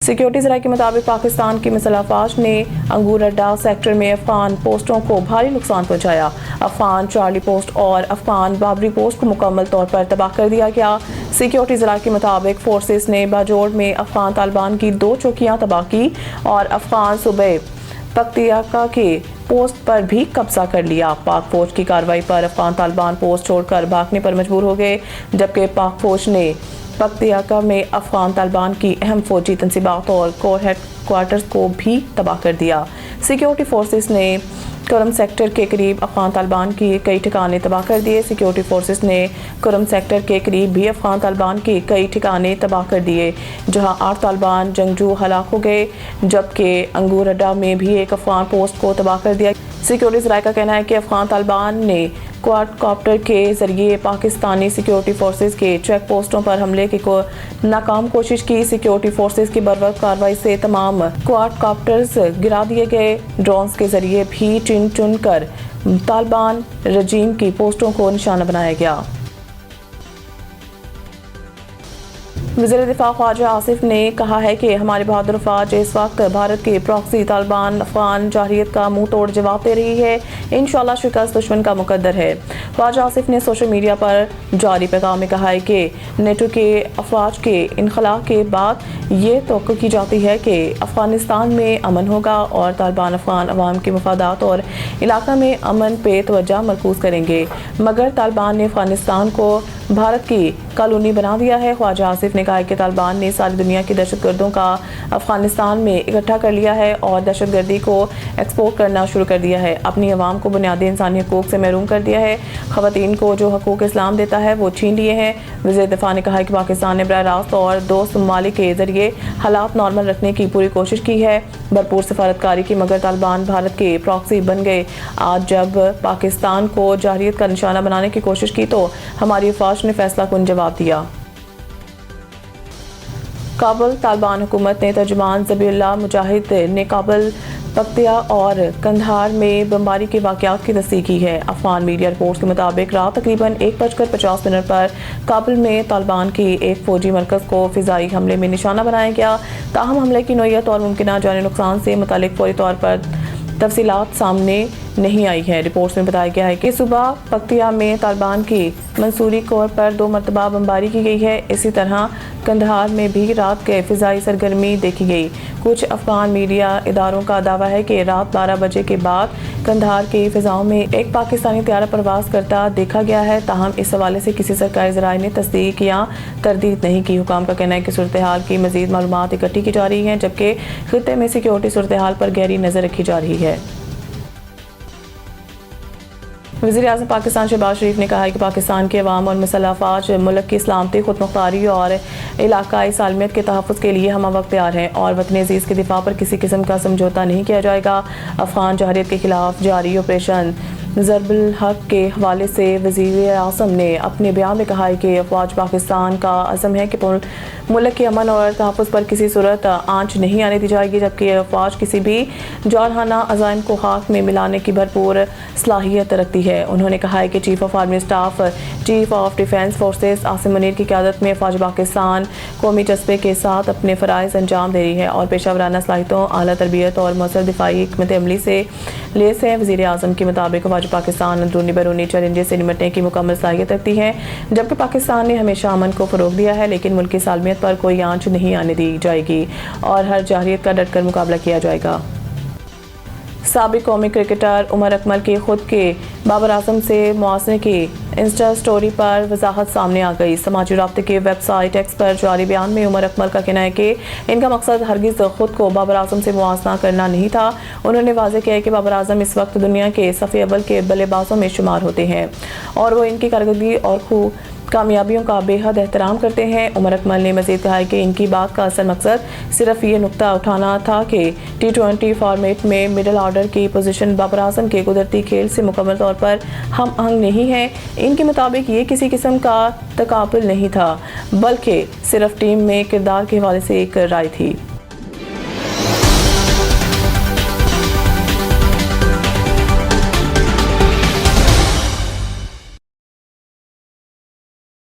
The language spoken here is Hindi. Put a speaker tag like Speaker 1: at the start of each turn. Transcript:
Speaker 1: सिक्योरिटी ज़राए के मुताबिक पाकिस्तान की मुसल्लह अफवाज ने अंगूर अड्डा सेक्टर में अफगान पोस्टों को भारी नुकसान पहुंचाया। अफगान चार्ली पोस्ट और अफगान बाबरी पोस्ट को मुकम्मल तौर पर तबाह कर दिया गया। सिक्योरिटी ज़राए के मुताबिक फोर्सेस ने बाजोड़ में अफगान तालिबान की 2 चौकियां तबाह की और अफगान सूबे पख्तियाका के पोस्ट पर भी कब्जा कर लिया। पाक फौज की कार्रवाई पर अफगान तालिबान पोस्ट छोड़कर भागने पर मजबूर हो गए, जबकि पाक फौज ने पख्तियाका में अफगान तालिबान की अहम फौजी तंसीबात और कोर हेड क्वार्टर्स को भी तबाह कर दिया। सिक्योरिटी फोर्सेस ने करम सेक्टर के करीब अफगान तालिबान की कई ठिकाने तबाह कर दिए। सिक्योरिटी फोर्सेस ने करम सेक्टर के करीब भी अफगान तालिबान के कई ठिकाने तबाह कर दिए, जहां 8 तालिबान जंगजू हलाक हो गए, जबकि अंगूर अड्डा में भी एक अफगान पोस्ट को तबाह कर दिया। सिक्योरिटी ज़राए का कहना है कि अफगान तालिबान ने क्वाडकॉप्टर के जरिए पाकिस्तानी सिक्योरिटी फोर्सेस के चेक पोस्टों पर हमले की नाकाम कोशिश की। सिक्योरिटी फोर्सेस की बर्वक्त कार्रवाई से तमाम क्वाडकॉप्टर्स गिरा दिए गए। ड्रोन्स के जरिए भी चुन चुन कर तालिबान रजीम की पोस्टों को निशाना बनाया गया। वज़ीर दिफा ख्वाजा आसिफ ने कहा है कि हमारी बहादुर फौज इस वक्त भारत के प्रॉक्सी तालिबान अफगान जारहियत का मुंह तोड़ जवाब दे रही है। इंशाअल्लाह शिकस्त दुश्मन का मुकद्दर है। ख्वाजा आसिफ ने सोशल मीडिया पर जारी पैगाम में कहा है कि नेटो के अफवाज के इनखला के बाद ये तवक्को की जाती है कि अफगानिस्तान में अमन होगा और तालिबान अफगान अवाम के मफादात और इलाका में अमन पे तवज्जो मरकूज करेंगे, मगर तालिबान ने अफगानिस्तान को भारत की कॉलोनी बना दिया है। ख्वाजा आसिफ ने कहा है कि तालिबान ने सारी दुनिया के दहशतगर्दों का अफगानिस्तान में इकट्ठा कर लिया है और दहशतगर्दी को एक्सपोर्ट करना शुरू कर दिया है। अपनी अवाम को बुनियादी इंसानी हकूक से महरूम कर दिया है। ख़वातीन को जो हकूक इस्लाम देता है वो छीन लिए हैं। वज़ीर दिफा ने कहा है कि पाकिस्तान ने बराह रास्त और दोस्त ममालिक के जरिए हालात नॉर्मल रखने की पूरी कोशिश की है, भरपूर सफारतकारी की, मगर तालिबान भारत के प्रॉक्सी बन गए। आज जब पाकिस्तान को जारहियत का निशाना बनाने की कोशिश की तो हमारी फौज ने फैसला कुन जवाब दिया। काबुल तालिबान हुकूमत ने तर्जुमान ज़बीहुल्लाह मुजाहिद ने काबुल पख्तिया और कंधार में बमबारी के वाक़यात की तस्दीक की है। अफगान मीडिया रिपोर्ट्स के मुताबिक रात तकरीबन 1:50 पर काबुल में तालिबान की एक फौजी मरकज़ को फ़िज़ाई हमले में निशाना बनाया गया। ताहम हमले की नौइयत और मुमकिन जानी नुकसान से मुतालिक फौरी तौर पर तफसीलात सामने नहीं आई है। रिपोर्ट्स में बताया गया है कि सुबह पख्तिया में तालिबान की मंसूरी कोर पर 2 मरतबा बमबारी की गई है। इसी तरह कंधार में भी रात के फ़िज़ाई सरगर्मी देखी गई। कुछ अफगान मीडिया इदारों का दावा है कि रात 12 बजे के बाद कंधार की फ़िज़ाओं में एक पाकिस्तानी त्यारा परवास करता देखा गया है। ताहम इस हवाले से किसी सरकारी ज़राए ने तस्दीक या तरदीद नहीं की। हुकाम का कहना है कि सूरत हाल की मज़ीद मालूमात इकट्ठी की जा रही हैं, जबकि खित्ते में सिक्योरिटी सूरत हाल पर गहरी नज़र रखी जा रही है। वज़ीर-ए-आज़म पाकिस्तान शहबाज शरीफ ने कहा है कि पाकिस्तान के अवाम और मुसल्लह अफवाज मुल्क की सलामती, खुदमुख्तारी और इलाकाई सालमियत के तहफ़्फ़ुज़ के लिए हम वक्त तैयार हैं और वतन अज़ीज़ के दिफा पर किसी किस्म का समझौता नहीं किया जाएगा। अफगान जारहियत के खिलाफ जारी ऑपरेशन ज़रबुल हक के हवाले से वज़ीर-ए-आज़म ने अपने बयान में कहा है कि अफवाज पाकिस्तान का अज़म है कि मुल्क के अमन और तहफ़्फ़ुज़ पर किसी सूरत आंच नहीं आने दी जाएगी, जबकि अफवाज किसी भी जारहाना अज़ाइम को खाक में मिलाने की भरपूर सलाहियत रखती है। उन्होंने कहा है कि chief of army staff, chief of defence forces Asim Munir की क़यादत में फ़ौज पाकिस्तान कौमी जज्बे के साथ अपने फ़राइज़ अंजाम दे रही है और पेशावराना सलाहियतों, आला तरबियत और मौसर दिफाई हिकमत अमली से लेस है। वज़ीर-ए-आज़म के मुताबिक फ़ौज पाकिस्तान अंदरूनी बैरूनी चैलेंजेस से निपटने की मुकम्मल सलाहियत रखती है, जबकि पाकिस्तान ने हमेशा अमन को फ़रोग़ दिया है, लेकिन मुल्क की सालमियत पर कोई आंच नहीं आने दी जाएगी और हर जारहियत का डटकर मुकाबला किया जाएगा। साबिक़ कौमी क्रिकेटर उमर अकमल की खुद के बाबर आजम से मुआसने की इंस्टा स्टोरी पर वजाहत सामने आ गई। समाजी राब्ते की वेबसाइट एक्स पर जारी बयान में उमर अकमल का कहना है कि इनका मकसद हरगिज़ खुद को बाबर आजम से मुआसना करना नहीं था। उन्होंने वाज़ेह किया है कि बाबर आजम इस वक्त दुनिया के सफ़े अव्वल के बल्लेबाजों में शुमार होते हैं और वो इनकी कारकर्दगी और कामयाबियों का बेहद एहतराम करते हैं। उमर अकमल ने मज़ीद कहा है कि इनकी बात का असल मकसद सिर्फ ये नुक्ता उठाना था कि T20 फॉर्मेट में मिडल ऑर्डर की पोजीशन बाबर आजम के कुदरती खेल से मुकम्मल तौर पर हम आहंग नहीं है। इनके मुताबिक ये किसी किस्म का तकाबुल नहीं था, बल्कि सिर्फ टीम में किरदार के हवाले से एक राय थी।